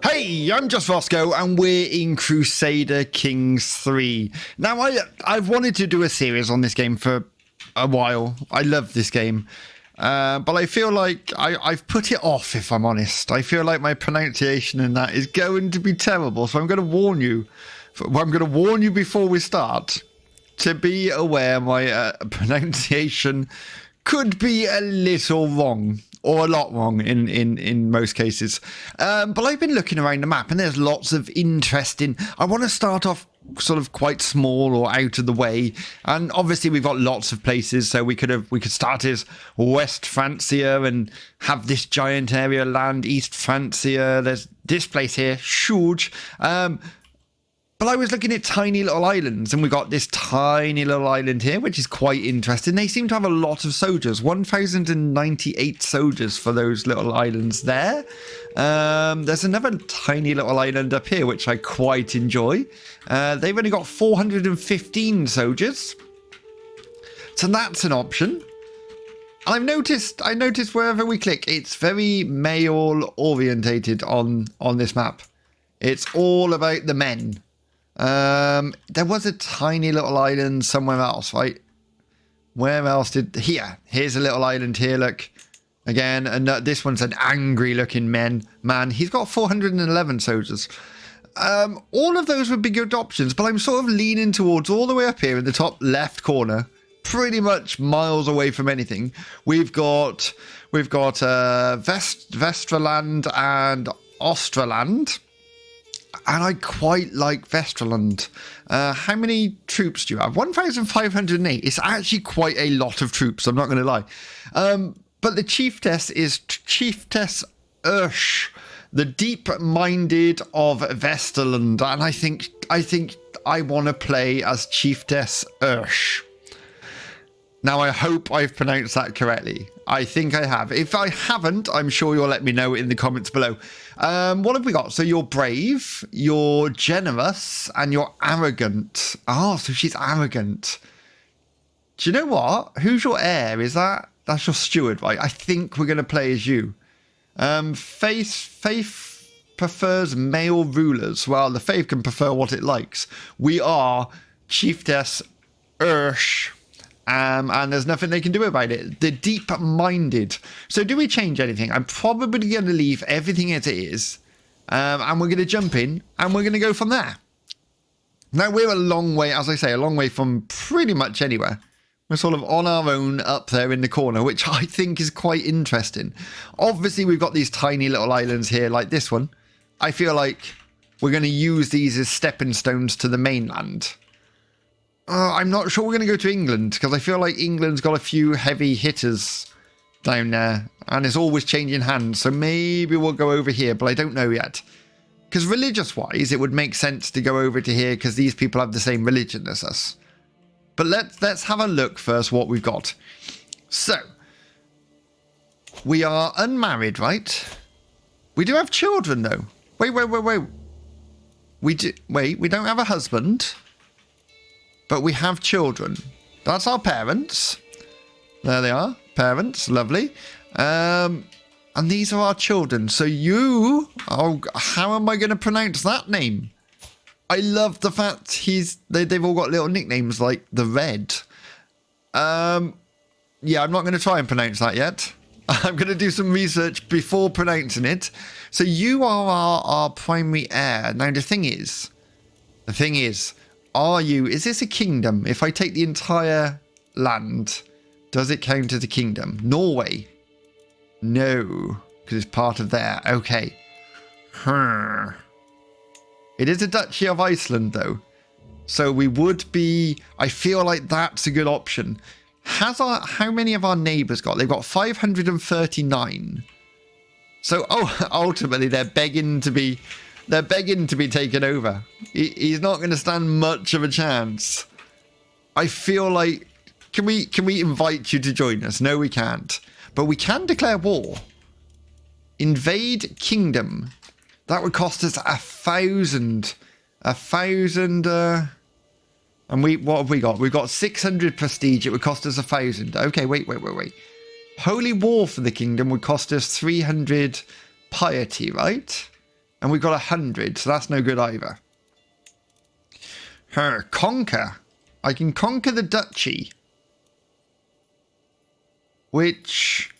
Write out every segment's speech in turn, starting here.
Hey, I'm Just Roscoe, and we're in Crusader Kings III. Now, I've wanted to do a series on this game for a while. I love this game. But I feel like I've put it off, if I'm honest. I feel like my pronunciation in that is going to be terrible, so I'm going to warn you. I'm going to warn you before we start to be aware my pronunciation could be a little wrong. Or a lot wrong in most cases. But I've been looking around the map and there's lots of interesting... I want to start off sort of quite small or out of the way. And obviously we've got lots of places. So we could start as West Francia and have this giant area of land, East Francia. There's this place here, huge. But I was looking at tiny little islands, and we got this tiny little island here, which is quite interesting. They seem to have a lot of soldiers, 1,098 soldiers for those little islands there. There's another tiny little island up here, which I quite enjoy. They've only got 415 soldiers, so that's an option. I noticed wherever we click, it's very male orientated on this map. It's all about the men. There was a tiny little island somewhere else, right? Where else here's a little island here, look. Again, and this one's an angry looking man. He's got 411 soldiers. All of those would be good options, but I'm sort of leaning towards all the way up here in the top left corner, pretty much miles away from anything. We've got Vestraland and Ostraland. And I quite like Vestraland. How many troops do you have? 1,508. It's actually quite a lot of troops, I'm not going to lie. But the chiefess is Chiefess Ursh, the deep-minded of Vesterland. And I think I want to play as Chiefess Ursh. Now, I hope I've pronounced that correctly. I think I have. If I haven't, I'm sure you'll let me know in the comments below. What have we got? So you're brave, you're generous, and you're arrogant. Oh, so she's arrogant. Do you know what? Who's your heir? That's your steward, right? I think we're going to play as you. Faith prefers male rulers. Well, the faith can prefer what it likes. We are Chiefess Ursh. And there's nothing they can do about it. They're deep-minded. So do we change anything? I'm probably going to leave everything as it is. And we're going to jump in. And we're going to go from there. Now, we're a long way, as I say, a long way from pretty much anywhere. We're sort of on our own up there in the corner, which I think is quite interesting. Obviously, we've got these tiny little islands here, like this one. I feel like we're going to use these as stepping stones to the mainland. I'm not sure we're going to go to England, because I feel like England's got a few heavy hitters down there, and it's always changing hands, so maybe we'll go over here, but I don't know yet. Because religious-wise, it would make sense to go over to here, because these people have the same religion as us. But let's have a look first what we've got. So, we are unmarried, right? We do have children, though. Wait. We don't have a husband. But we have children. That's our parents. There they are. Parents. Lovely. And these are our children. So you... Oh, how am I going to pronounce that name? I love the fact they've all got little nicknames like the Red. Yeah, I'm not going to try and pronounce that yet. I'm going to do some research before pronouncing it. So you are our primary heir. Now, the thing is... Is this a kingdom? If I take the entire land, does it count as a kingdom? Norway? No, because it's part of there. Okay. It is a Duchy of Iceland, though. So we would be... I feel like that's a good option. How many of our neighbours got? They've got 539. So, ultimately, they're begging to be... taken over. He's not going to stand much of a chance. I feel like... Can we invite you to join us? No, we can't. But we can declare war. Invade kingdom. That would cost us 1,000. 1,000... and what have we got? We've got 600 prestige. It would cost us 1,000. Okay, wait. Holy war for the kingdom would cost us 300 piety, right? And we've got 100, so that's no good either. Conquer. I can conquer the duchy, which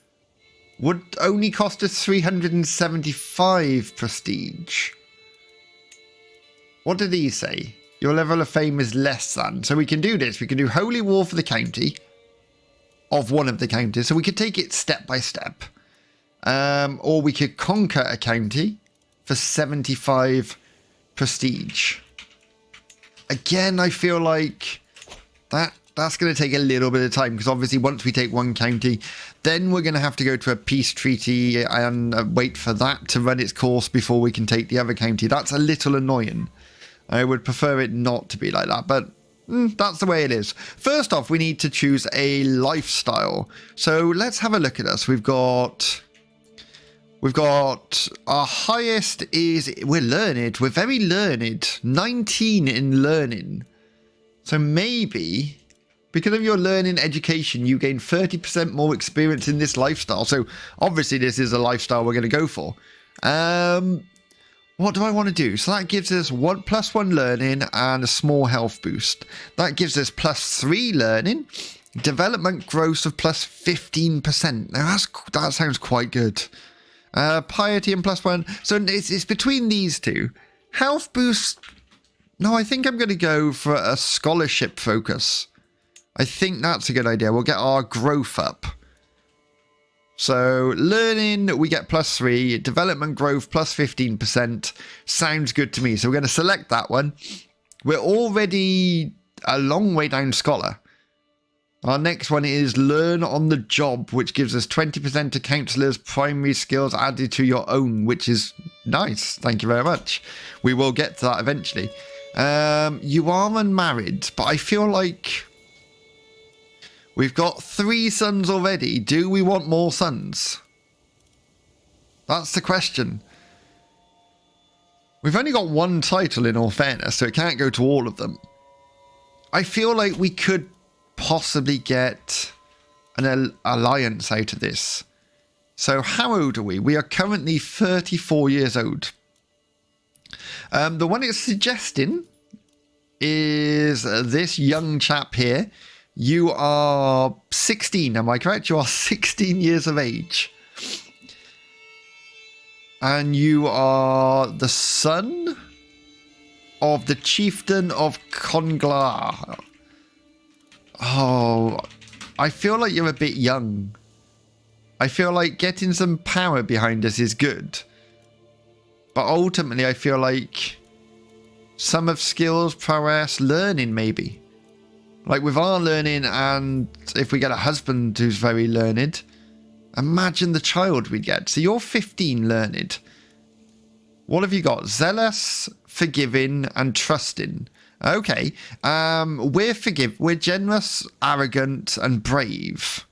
would only cost us 375 prestige. What did he say? Your level of fame is less than. So we can do this. We can do holy war for the county of one of the counties. So we could take it step by step. Or we could conquer a county for 75 prestige. Again, I feel like that's going to take a little bit of time, because obviously once we take one county, then we're going to have to go to a peace treaty and wait for that to run its course before we can take the other county. That's a little annoying. I would prefer it not to be like that, but that's the way it is. First off, we need to choose a lifestyle. So let's have a look at us. We've got our highest is, we're learned. We're very learned. 19 in learning. So maybe because of your learning education, you gain 30% more experience in this lifestyle. So obviously this is a lifestyle we're going to go for. What do I want to do? So that gives us +1 learning and a small health boost. That gives us +3 learning, development growth of +15%. Now that sounds quite good. Piety and +1. So it's between these two. Health boost. No, I think I'm going to go for a scholarship focus. I think that's a good idea. We'll get our growth up. So learning, we get +3. Development growth +15%. Sounds good to me. So we're going to select that one. We're already a long way down scholar. Our next one is learn on the job, which gives us 20% to counselors' primary skills added to your own, which is nice. Thank you very much. We will get to that eventually. You are unmarried, but I feel like we've got 3 sons already. Do we want more sons? That's the question. We've only got 1 title in all fairness, so it can't go to all of them. I feel like we could possibly get an alliance out of this. So how old are we? We are currently 34 years old. The one it's suggesting is this young chap here. You are 16, am I correct? You are 16 years of age. And you are the son of the chieftain of Conglar. Oh, I feel like you're a bit young. I feel like getting some power behind us is good. But ultimately, I feel like some of skills, prowess, learning maybe. Like with our learning, and if we get a husband who's very learned, imagine the child we'd get. So you're 15 learned. What have you got? Zealous, forgiving, and trusting. Okay. We're generous, arrogant, and brave.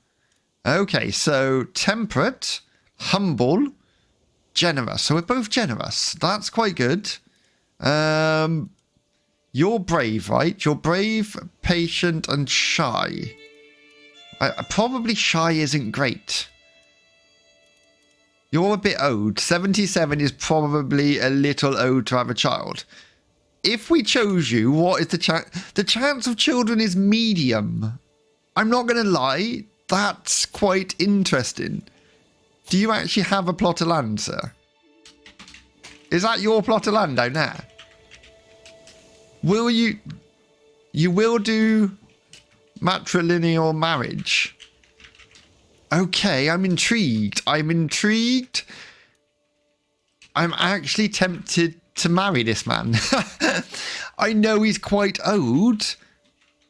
Okay, so temperate, humble, generous. So we're both generous. That's quite good. You're brave, right? You're brave, patient, and shy. Probably shy isn't great. You're a bit old. 77 is probably a little old to have a child. If we chose you, what is the chance? The chance of children is medium. I'm not going to lie. That's quite interesting. Do you actually have a plot of land, sir? Is that your plot of land down there? Will you will do matrilineal marriage? Okay, I'm intrigued. I'm actually tempted to marry this man. I know he's quite old.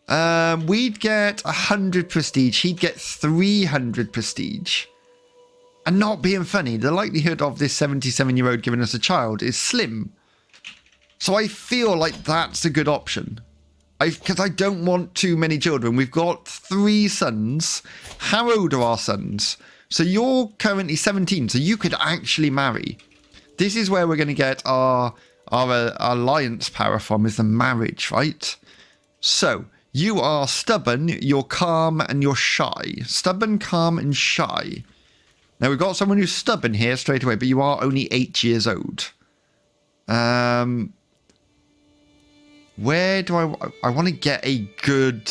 We'd get 100 prestige. He'd get 300 prestige. And not being funny, the likelihood of this 77-year-old giving us a child is slim. So I feel like that's a good option. Because I don't want too many children. We've got 3 sons. How old are our sons? So you're currently 17, so you could actually marry. This is where we're going to get our alliance power from, is the marriage, right? So You are stubborn, you're calm, and you're shy. Stubborn, calm, and shy. Now, we've got someone who's stubborn here straight away, but you are only 8 years old. Where do I want to get a good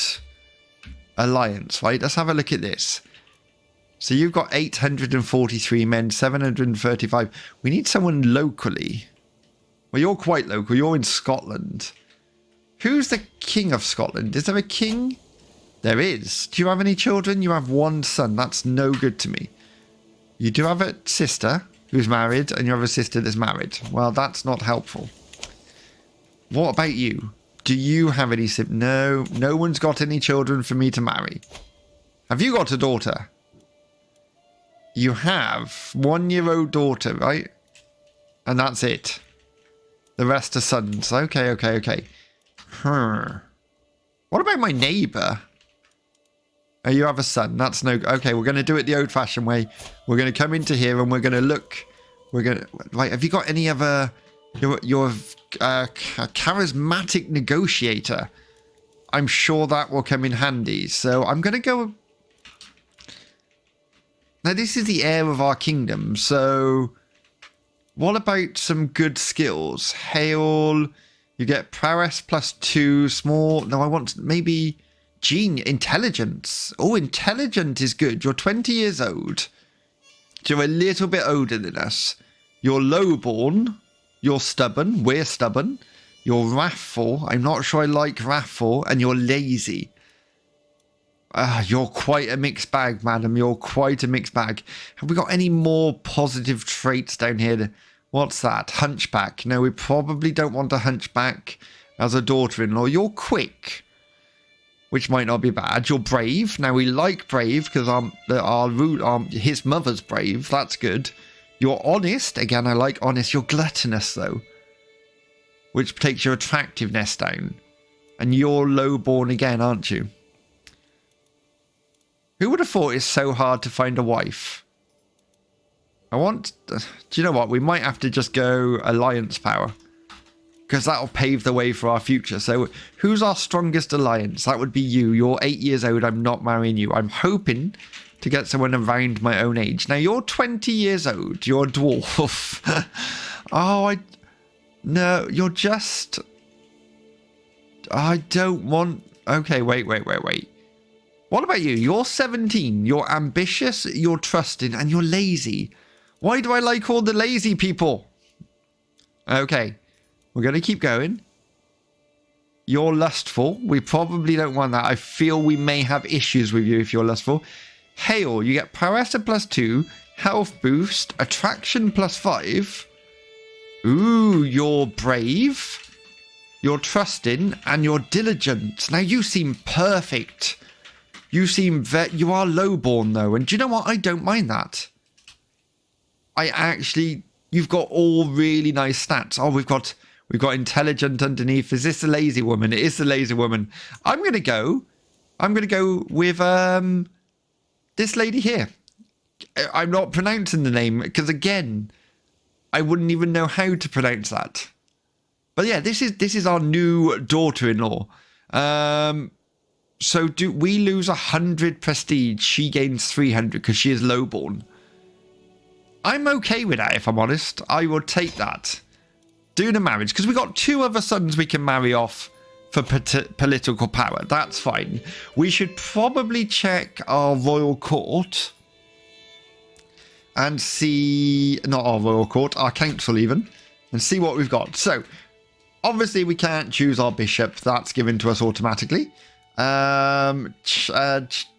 alliance, right? Let's have a look at this. So you've got 843 men, 735. We need someone locally. Well, you're quite local. You're in Scotland. Who's the king of Scotland? Is there a king? There is. Do you have any children? You have one son. That's no good to me. You do have a sister who's married, and you have a sister that's married. Well, that's not helpful. What about you? Do you have any siblings? No, no one's got any children for me to marry. Have you got a daughter? You have 1-year-old daughter, right? And that's it. The rest are sons. Okay. What about my neighbour? Oh, you have a son. That's no... Okay, we're going to do it the old-fashioned way. We're going to come into here and we're going to look. We're going to... Right, have you got any other... You're a charismatic negotiator. I'm sure that will come in handy. So I'm going to go... Now, this is the heir of our kingdom. So what about some good skills? Hail... You get prowess +2, small... No, I want maybe... Intelligence. Oh, intelligent is good. You're 20 years old. You're a little bit older than us. You're lowborn. You're stubborn. We're stubborn. You're wrathful. I'm not sure I like wrathful. And you're lazy. You're quite a mixed bag, madam. You're quite a mixed bag. Have we got any more positive traits down here? What's that? Hunchback. No, we probably don't want a hunchback as a daughter-in-law. You're quick, which might not be bad. You're brave. Now, we like brave because his mother's brave. That's good. You're honest. Again, I like honest. You're gluttonous, though, which takes your attractiveness down. And you're lowborn again, aren't you? Who would have thought it's so hard to find a wife? Do you know what? We might have to just go alliance power, because that'll pave the way for our future. So who's our strongest alliance? That would be you. You're 8 years old. I'm not marrying you. I'm hoping to get someone around my own age. Now, you're 20 years old. You're a dwarf. No, you're just... I don't want... Okay, wait. What about you? You're 17. You're ambitious, you're trusting, and you're lazy. Why do I like all the lazy people? Okay. We're going to keep going. You're lustful. We probably don't want that. I feel we may have issues with you if you're lustful. Hail. You get prowess +2. Health boost. Attraction +5. Ooh, you're brave. You're trusting. And you're diligent. Now, you seem perfect. You seem... You are lowborn, though. And do you know what? I don't mind that. You've got all really nice stats. Oh, we've got intelligent underneath. Is this the lazy woman? It is the lazy woman. I'm going to go with this lady here. I'm not pronouncing the name because, again, I wouldn't even know how to pronounce that. But yeah, this is our new daughter-in-law. So do we lose 100 prestige? She gains 300 because she is lowborn. I'm okay with that, if I'm honest. I will take that. Doing a marriage, because we've got 2 other sons we can marry off for political power. That's fine. We should probably check our royal court and see... Not our royal court, our council even. And see what we've got. So, obviously we can't choose our bishop. That's given to us automatically.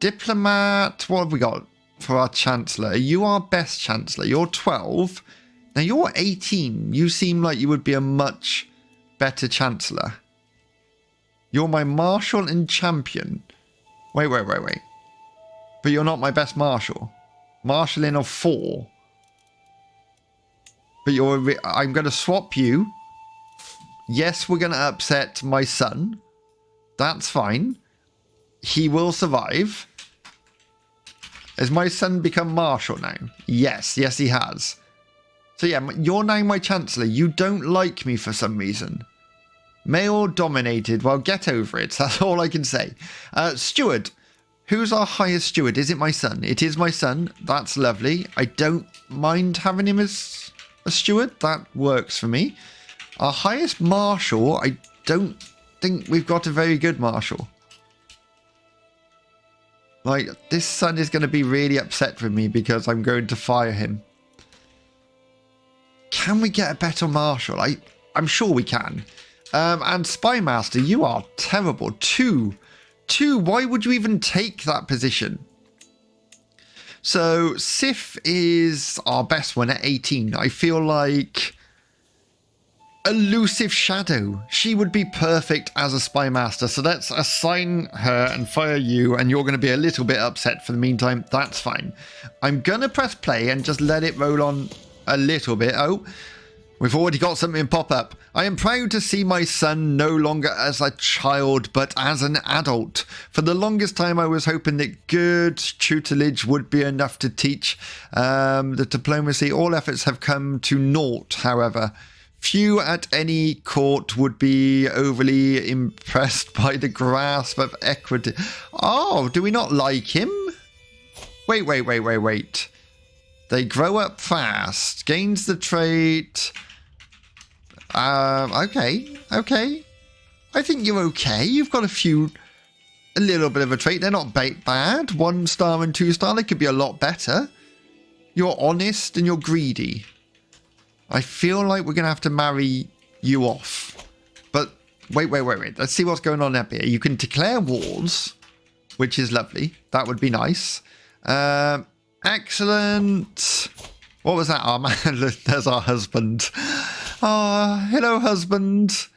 Diplomat... What have we got for our chancellor? Are you our best chancellor? You're 12. Now, you're 18. You seem like you would be a much better chancellor. You're my marshal and champion. Wait. But you're not my best marshal. Marshalling of 4. But I'm going to swap you. Yes, we're going to upset my son. That's fine. He will survive. Has my son become marshal now? Yes, he has. So yeah, you're now my chancellor. You don't like me for some reason. Male dominated. Well, get over it. That's all I can say. Steward. Who's our highest steward? Is it my son? It is my son. That's lovely. I don't mind having him as a steward. That works for me. Our highest marshal. I don't think we've got a very good marshal. Like, this son is going to be really upset with me because I'm going to fire him. Can we get a better marshal? I'm sure we can. And Spymaster, you are terrible. Two. Why would you even take that position? So, Sif is our best one at 18. I feel like Elusive Shadow. She would be perfect as a Spymaster. So let's assign her and fire you, and you're going to be a little bit upset for the meantime. That's fine. I'm going to press play and just let it roll on a little bit. Oh, we've already got something pop up. I am proud to see my son no longer as a child, but as an adult. For the longest time, I was hoping that good tutelage would be enough to teach the diplomacy. All efforts have come to naught, however. Few at any court would be overly impressed by the grasp of equity. Oh, do we not like him? Wait. They grow up fast. Gains the trait. Okay. I think you're okay. You've got a little bit of a trait. They're not bad. 1 star and 2 star. They could be a lot better. You're honest and you're greedy. I feel like we're going to have to marry you off. But wait. Let's see what's going on up here. You can declare wars, which is lovely. That would be nice. Excellent. What was that? Oh, man, there's our husband. Hello, husband.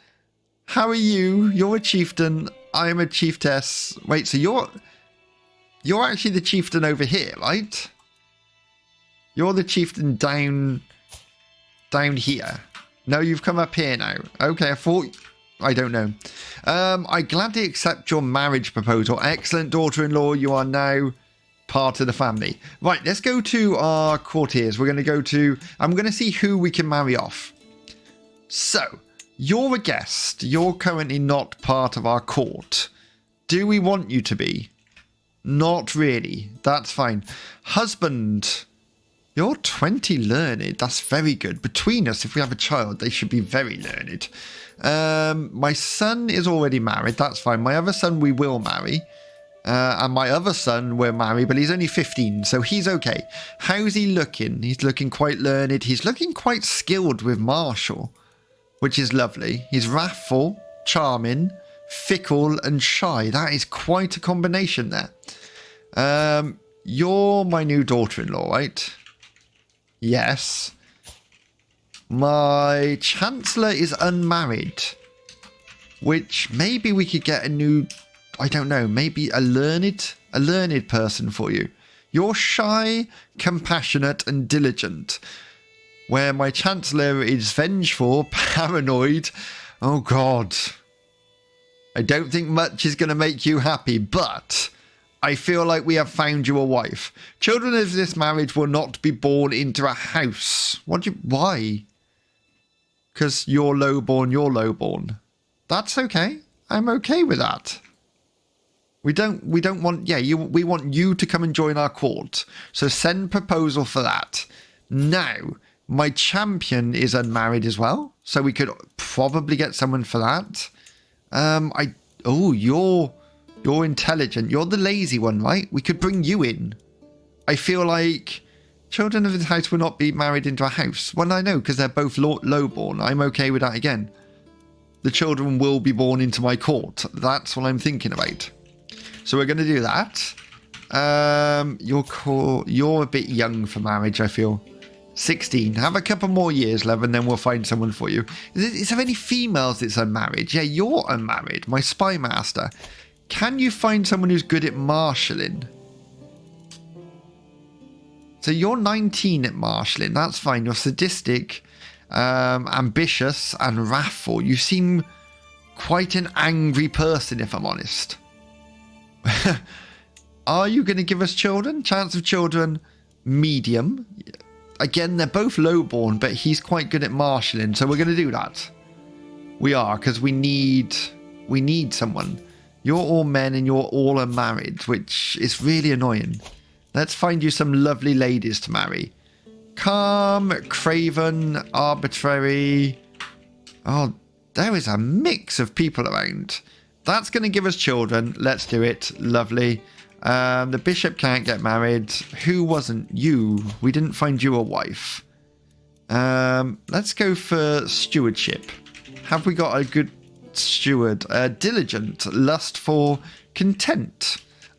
How are you? You're a chieftain. I am a chiefess. Wait, so you're actually the chieftain over here, right? You're the chieftain down here. No, you've come up here now. Okay, I don't know. I gladly accept your marriage proposal. Excellent, daughter-in-law. You are now part of the family. Right, let's go to our courtiers. We're going to go to... I'm going to see who we can marry off. So, you're a guest. You're currently not part of our court. Do we want you to be? Not really. That's fine. Husband... You're 20 learned. That's very good. Between us, if we have a child, they should be very learned. My son is already married. That's fine. My other son we will marry. And my other son we'll marry, but he's only 15, so he's okay. How's he looking? He's looking quite learned. He's looking quite skilled with martial, which is lovely. He's wrathful, charming, fickle, and shy. That is quite a combination there. You're my new daughter-in-law, right? Yes. My chancellor is unmarried, which maybe we could get a new, I don't know, maybe a learned person for you. You're shy, compassionate, and diligent. Where my chancellor is vengeful, paranoid. Oh God. I don't think much is going to make you happy, but I feel like we have found you a wife. Children of this marriage will not be born into a house. Why? Because you're lowborn. That's okay. I'm okay with that. We don't want, we want you to come and join our court. So send proposal for that. Now, my champion is unmarried as well. So we could probably get someone for that. You're intelligent. You're the lazy one, right? We could bring you in. I feel like children of this house will not be married into a house. Well, I know, because they're both lowborn. I'm okay with that again. The children will be born into my court. That's what I'm thinking about. So we're going to do that. You're a bit young for marriage, I feel. 16. Have a couple more years, love, and then we'll find someone for you. Is there any females that's unmarried? Yeah, you're unmarried. My spy master. Can you find someone who's good at marshalling? So you're 19 at marshalling. That's fine. You're sadistic, ambitious, and wrathful. You seem quite an angry person, if I'm honest. Are you going to give us children? Chance of children, medium. Again, they're both lowborn, but he's quite good at marshalling, so we're going to do that. We are, because we need someone. You're all men and you're all unmarried, which is really annoying. Let's find you some lovely ladies to marry. Calm, craven, arbitrary. Oh, there is a mix of people around. That's going to give us children. Let's do it. Lovely. The bishop can't get married. Who wasn't? You. We didn't find you a wife. Let's go for stewardship. Have we got a good steward? Diligent, lustful, content.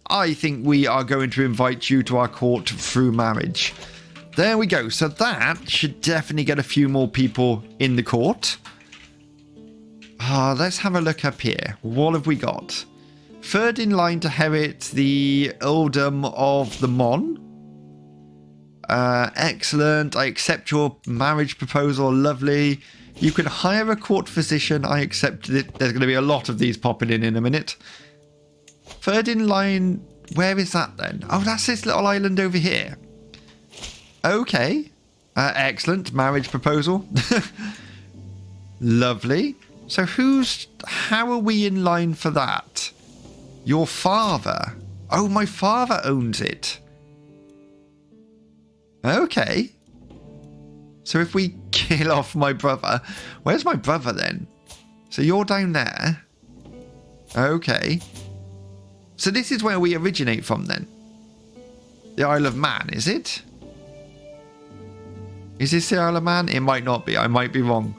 I think we are going to invite you to our court through marriage. There we go. So that should definitely get a few more people in the court. Let's have a look up here. What have we got? Third in line to inherit the earldom of the Mon. Excellent. I accept your marriage proposal. Lovely. You can hire a court physician. I accept it. There's going to be a lot of these popping in a minute. Third in line. Where is that then? Oh, that's this little island over here. Okay. Excellent. Marriage proposal. Lovely. So how are we in line for that? Your father. Oh, my father owns it. Okay. So if we kill off my brother, where's my brother then? So you're down there. Okay. So this is where we originate from then. The Isle of Man, is it? Is this the Isle of Man? It might not be. I might be wrong.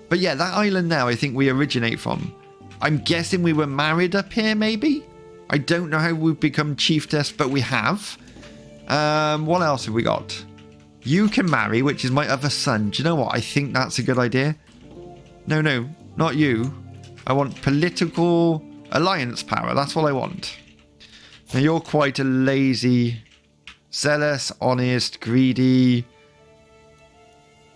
But yeah, that island now I think we originate from. I'm guessing we were married up here maybe? I don't know how we've become chiefess, but we have. What else have we got? You can marry, which is my other son. Do you know what? I think that's a good idea. No, not you. I want political alliance power. That's what I want. Now you're quite a lazy, zealous, honest, greedy.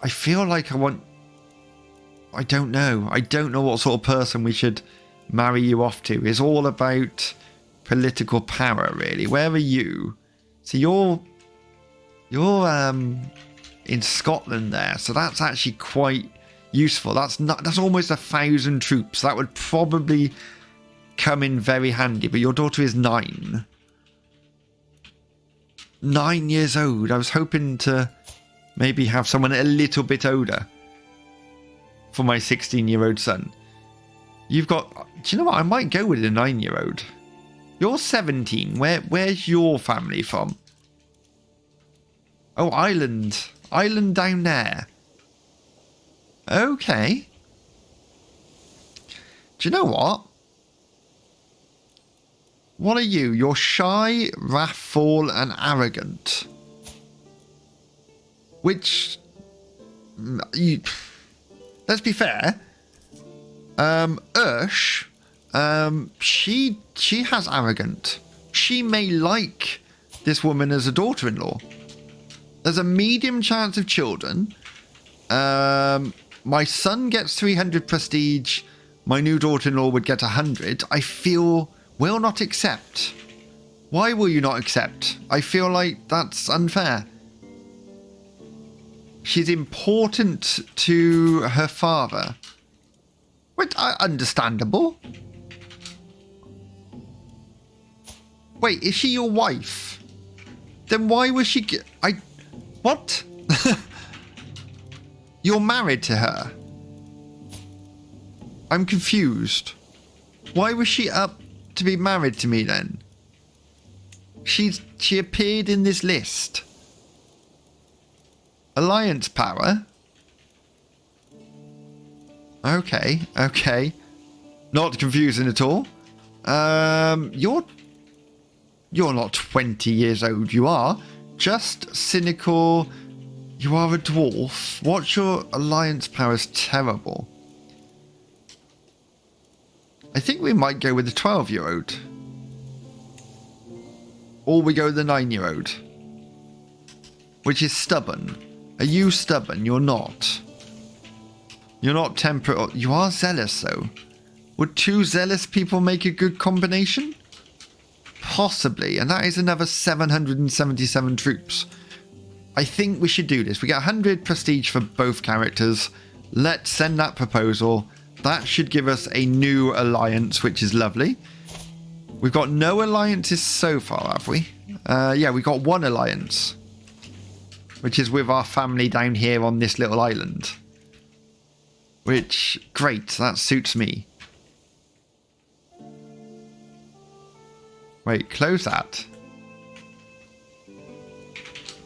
I feel like I don't know. I don't know what sort of person we should marry you off to. It's all about political power, really. Where are you? So you're in Scotland there, so that's actually quite useful. That's almost 1,000 troops. That would probably come in very handy. But your daughter is 9. 9 years old. I was hoping to maybe have someone a little bit older for my 16-year-old son. You've got... Do you know what? I might go with a 9-year-old. You're 17. Where's your family from? Oh, island. Island down there. Okay. Do you know what? What are you? You're shy, wrathful, and arrogant. Which... let's be fair. Ursh, she has arrogant. She may like this woman as a daughter-in-law. There's a medium chance of children. My son gets 300 prestige. My new daughter-in-law would get 100. I feel will not accept. Why will you not accept? I feel like that's unfair. She's important to her father. Wait, understandable. Wait, is she your wife? Then why was she... What? You're married to her? I'm confused. Why was she up to be married to me then? She appeared in this list. Alliance power? Okay. Not confusing at all. You're not 20 years old, you are. Just cynical. You are a dwarf. What's your alliance power is terrible. I think we might go with the 12-year-old. Or we go with the 9-year-old. Which is stubborn. Are you stubborn? You're not. You're not temperate. You are zealous, though. Would 2 zealous people make a good combination? Possibly. And that is another 777 troops. I think we should do this. We get 100 prestige for both characters. Let's send that proposal. That should give us a new alliance, which is lovely. We've got no alliances so far, have we? Yeah, we've got one alliance, which is with our family down here on this little island. Which, great, that suits me. Wait, close that.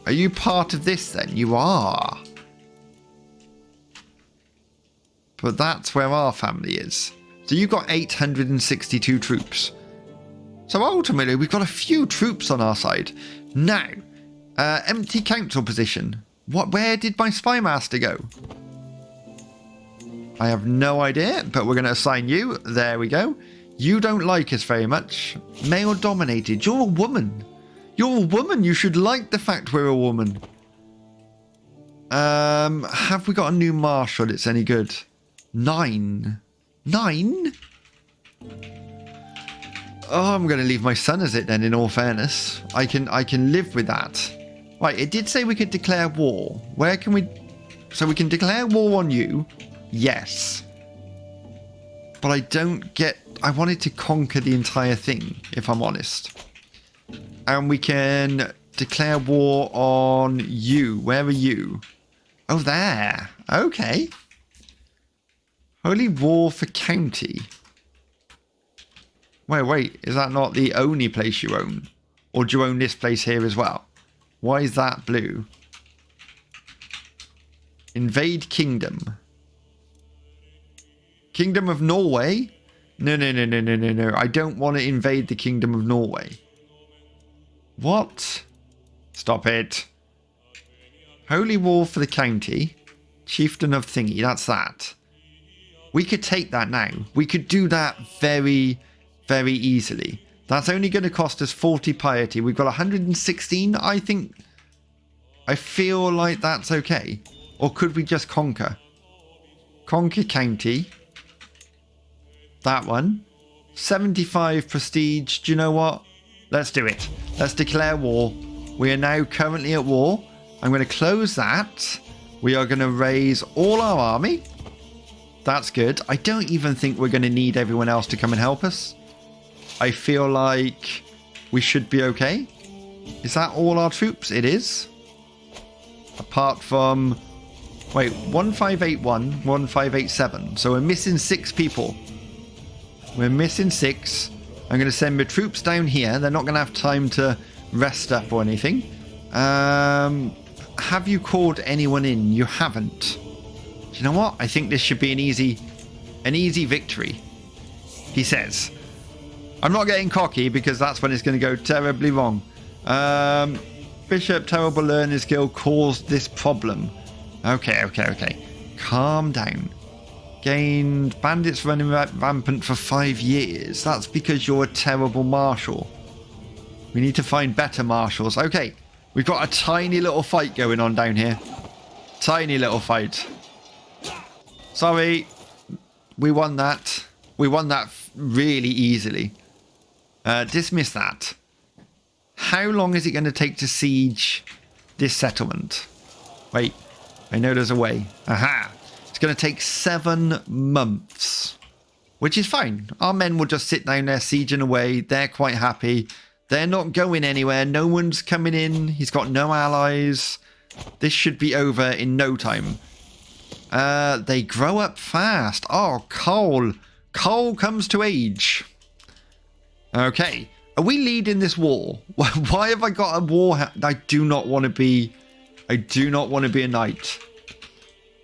Are you part of this then? You are. But that's where our family is. So you've got 862 troops. So ultimately, we've got a few troops on our side. Now, empty council position. Where did my spy master go? I have no idea, but we're going to assign you. There we go. You don't like us very much. Male dominated. You're a woman. You're a woman. You should like the fact we're a woman. Have we got a new marshal that's any good? 9. 9? Oh, I'm going to leave my son as it then, in all fairness. I can live with that. Right, it did say we could declare war. Where can we... So we can declare war on you. Yes. But I don't get... I wanted to conquer the entire thing, if I'm honest. And we can declare war on you. Where are you? Oh, there. Okay. Holy war for county. Wait, is that not the only place you own? Or do you own this place here as well? Why is that blue? Invade kingdom. Kingdom of Norway? No. I don't want to invade the Kingdom of Norway. What? Stop it. Holy war for the county. Chieftain of thingy, that's that. We could take that now. We could do that very... very easily. That's only going to cost us 40 piety. We've got 116, I think. I feel like that's okay. Or could we just conquer? Conquer county. That one. 75 prestige. Do you know what? Let's do it. Let's declare war. We are now currently at war. I'm going to close that. We are going to raise all our army. That's good. I don't even think we're going to need everyone else to come and help us. I feel like we should be okay. Is that all our troops? It is. Apart from... Wait, 1581, 1587. So we're missing 6 people. We're missing 6. I'm going to send my troops down here. They're not going to have time to rest up or anything. Have you called anyone in? You haven't. Do you know what? I think this should be an easy victory. He says... I'm not getting cocky because that's when it's going to go terribly wrong. Bishop, terrible learning skill caused this problem. Okay. Calm down. Gained bandits running rampant for 5 years. That's because you're a terrible marshal. We need to find better marshals. Okay, we've got a tiny little fight going on down here. Tiny little fight. Sorry. We won that. We won that really easily. Dismiss that. How long is it going to take to siege this settlement? Wait, I know there's a way. Aha! It's going to take 7 months. Which is fine. Our men will just sit down there sieging away. They're quite happy. They're not going anywhere. No one's coming in. He's got no allies. This should be over in no time. They grow up fast. Oh, Cole. Cole comes to age. Okay. Are we leading this war? Why have I got a war? I do not want to be... I do not want to be a knight.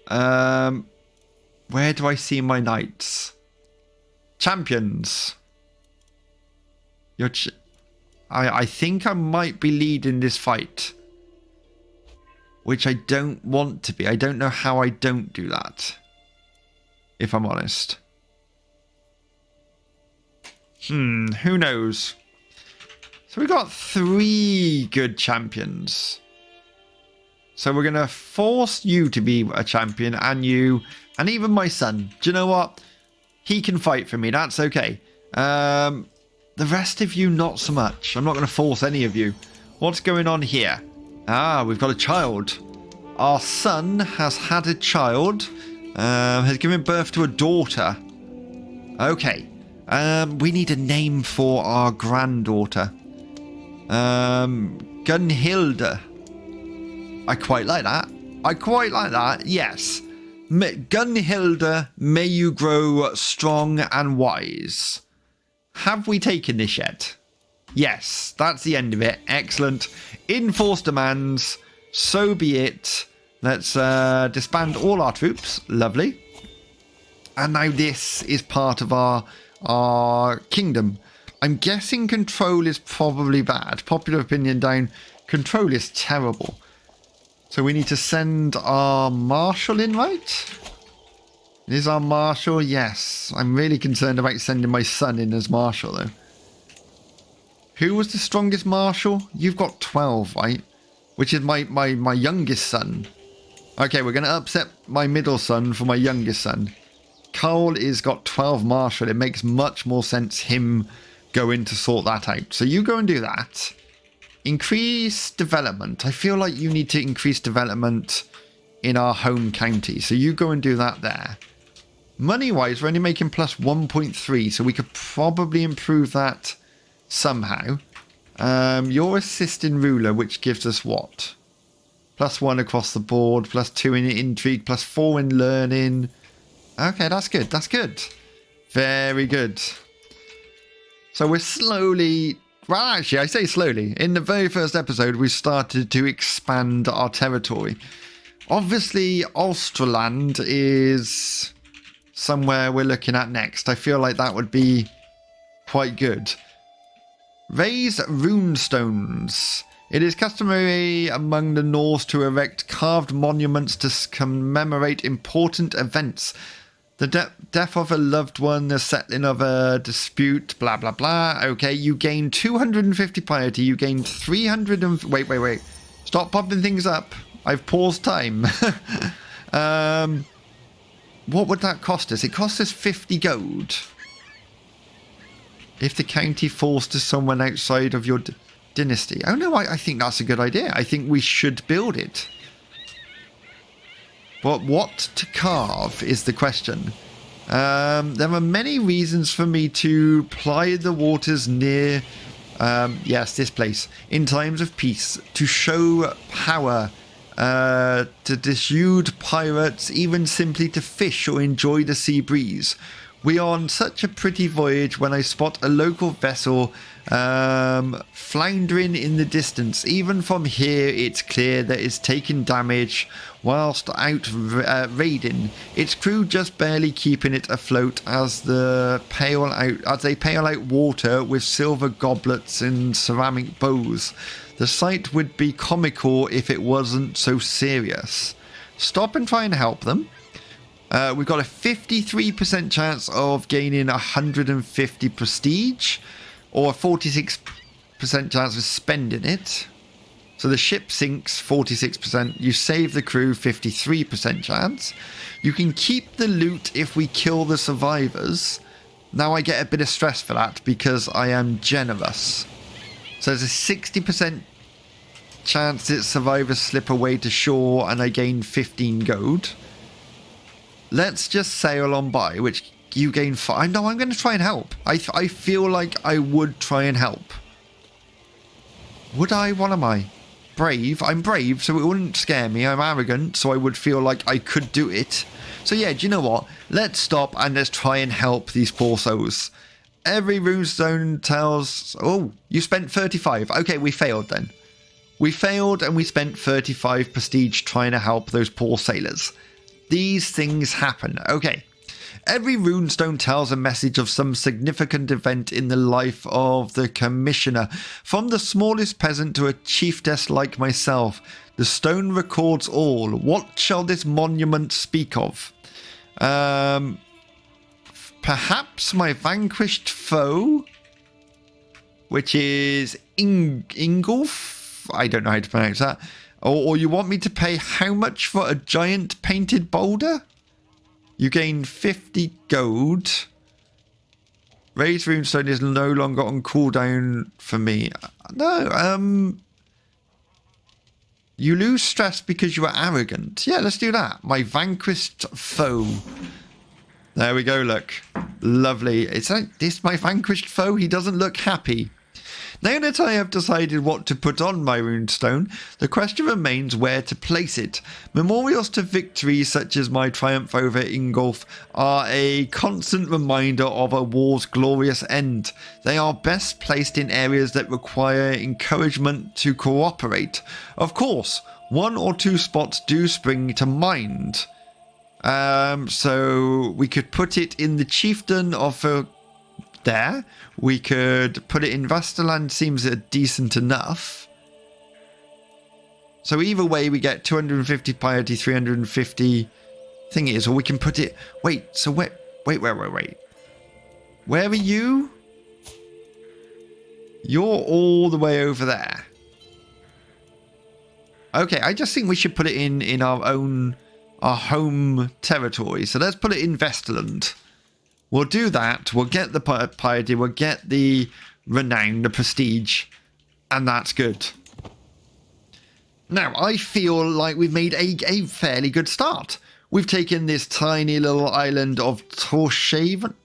Where do I see my knights? Champions. I think I might be leading this fight. Which I don't want to be. I don't know how I don't do that. If I'm honest. Who knows? So we got 3 good champions. So we're going to force you to be a champion, and you, and even my son. Do you know what? He can fight for me. That's okay. The rest of you, not so much. I'm not going to force any of you. What's going on here? Ah, we've got a child. Our son has had a child. Has given birth to a daughter. Okay. We need a name for our granddaughter. Gunhilda. I quite like that. Yes. Gunhilda, may you grow strong and wise. Have we taken this yet? Yes, that's the end of it. Excellent. Enforce demands. So be it. Let's disband all our troops. Lovely. And now this is part of our kingdom. I'm guessing control is probably bad. Popular opinion down. Control is terrible. So we need to send our marshal in, right? Is our marshal? Yes. I'm really concerned about sending my son in as marshal, though. Who was the strongest marshal? You've got 12, right? Which is my youngest son. Okay, we're going to upset my middle son for my youngest son. Carl is got 12 marshal. It makes much more sense him going to sort that out. So you go and do that. Increase development. I feel like you need to increase development in our home county. So you go and do that there. Money-wise, we're only making plus 1.3. So we could probably improve that somehow. Your assisting ruler, which gives us what? Plus 1 across the board. Plus 2 in intrigue. Plus 4 in learning. Okay, that's good. That's good. Very good. So we're slowly... Well, actually, I say slowly. In the very first episode, we started to expand our territory. Obviously, Ulstraland is somewhere we're looking at next. I feel like that would be quite good. Raise runestones. It is customary among the Norse to erect carved monuments to commemorate important events. The death of a loved one, the settling of a dispute, blah, blah, blah. Okay, you gain 250 piety. You gain 300 and... Wait. Stop popping things up. I've paused time. What would that cost us? It cost us 50 gold. If the county falls to someone outside of your dynasty. Oh, no, I think that's a good idea. I think we should build it. But what to carve is the question. There are many reasons for me to ply the waters near, yes, this place, in times of peace, to show power, to dissuade pirates, even simply to fish or enjoy the sea breeze. We are on such a pretty voyage when I spot a local vessel floundering in the distance. Even from here, it's clear that it's taking damage whilst out raiding. Its crew just barely keeping it afloat as they pail out water with silver goblets and ceramic bowls. The sight would be comical if it wasn't so serious. Stop and try and help them. We've got a 53% chance of gaining 150 prestige, or a 46% chance of spending it. So the ship sinks 46%. You save the crew 53% chance. You can keep the loot if we kill the survivors. Now I get a bit of stress for that because I am generous. So there's a 60% chance that survivors slip away to shore and I gain 15 gold. Let's just sail on by, which you gain 5. No, I'm going to try and help. I feel like I would try and help. Would I? What am I? Brave. I'm brave, so it wouldn't scare me. I'm arrogant, so I would feel like I could do it. So yeah, do you know what? Let's stop and let's try and help these poor souls. Every runestone tells... Oh, you spent 35. Okay, we failed then. We failed and we spent 35 prestige trying to help those poor sailors. These things happen. Okay. Every runestone tells a message of some significant event in the life of the commissioner. From the smallest peasant to a chiefess like myself, the stone records all. What shall this monument speak of? Perhaps my vanquished foe, which is Ingolf? I don't know how to pronounce that. Or you want me to pay how much for a giant painted boulder? You gain 50 gold. Raised runestone is no longer on cooldown for me. No, You lose stress because you are arrogant. Yeah, let's do that. My vanquished foe. There we go, look. Lovely. It's like this, my vanquished foe. He doesn't look happy. Now that I have decided what to put on my runestone, the question remains where to place it. Memorials to victories such as my triumph over Ingolf are a constant reminder of a war's glorious end. They are best placed in areas that require encouragement to cooperate. Of course, 1 or 2 spots do spring to mind. So we could put it in the chieftain of there. We could put it in Vasterland, seems decent enough. So either way, we get 250 piety, 350 thingies, or we can put it. Wait. So wait. Where are you? You're all the way over there. Okay, I just think we should put it in our home territory. So let's put it in Vesterland. We'll do that. We'll get the piety. We'll get the renown, the prestige. And that's good. Now, I feel like we've made a fairly good start. We've taken this tiny little island of Torshaven,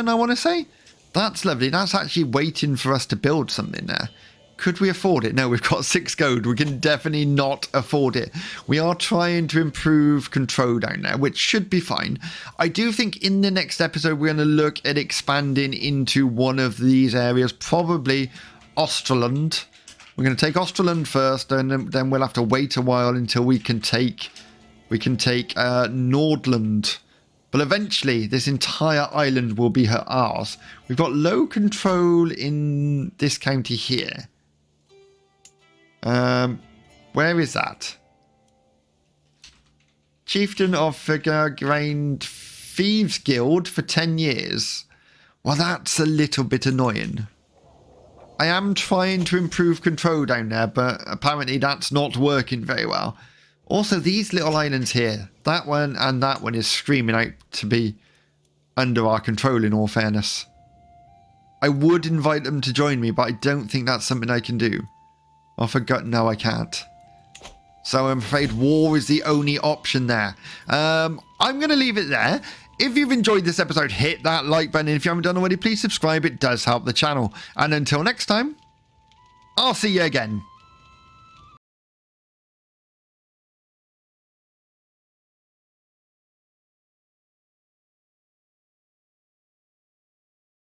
I want to say. That's lovely. That's actually waiting for us to build something there. Could we afford it? No, we've got 6 gold. We can definitely not afford it. We are trying to improve control down there, which should be fine. I do think in the next episode, we're going to look at expanding into one of these areas, probably Osterland. We're going to take Osterland first, and then we'll have to wait a while until we can take Nordland. But eventually, this entire island will be ours. We've got low control in this county here. Where is that? Chieftain of Figure-Grained Thieves Guild for 10 years. Well, that's a little bit annoying. I am trying to improve control down there, but apparently that's not working very well. Also, these little islands here, that one and that one is screaming out to be under our control, in all fairness. I would invite them to join me, but I don't think that's something I can do. I forgot. No, I can't. So I'm afraid war is the only option there. I'm going to leave it there. If you've enjoyed this episode, hit that like button. And if you haven't done already, please subscribe. It does help the channel. And until next time, I'll see you again.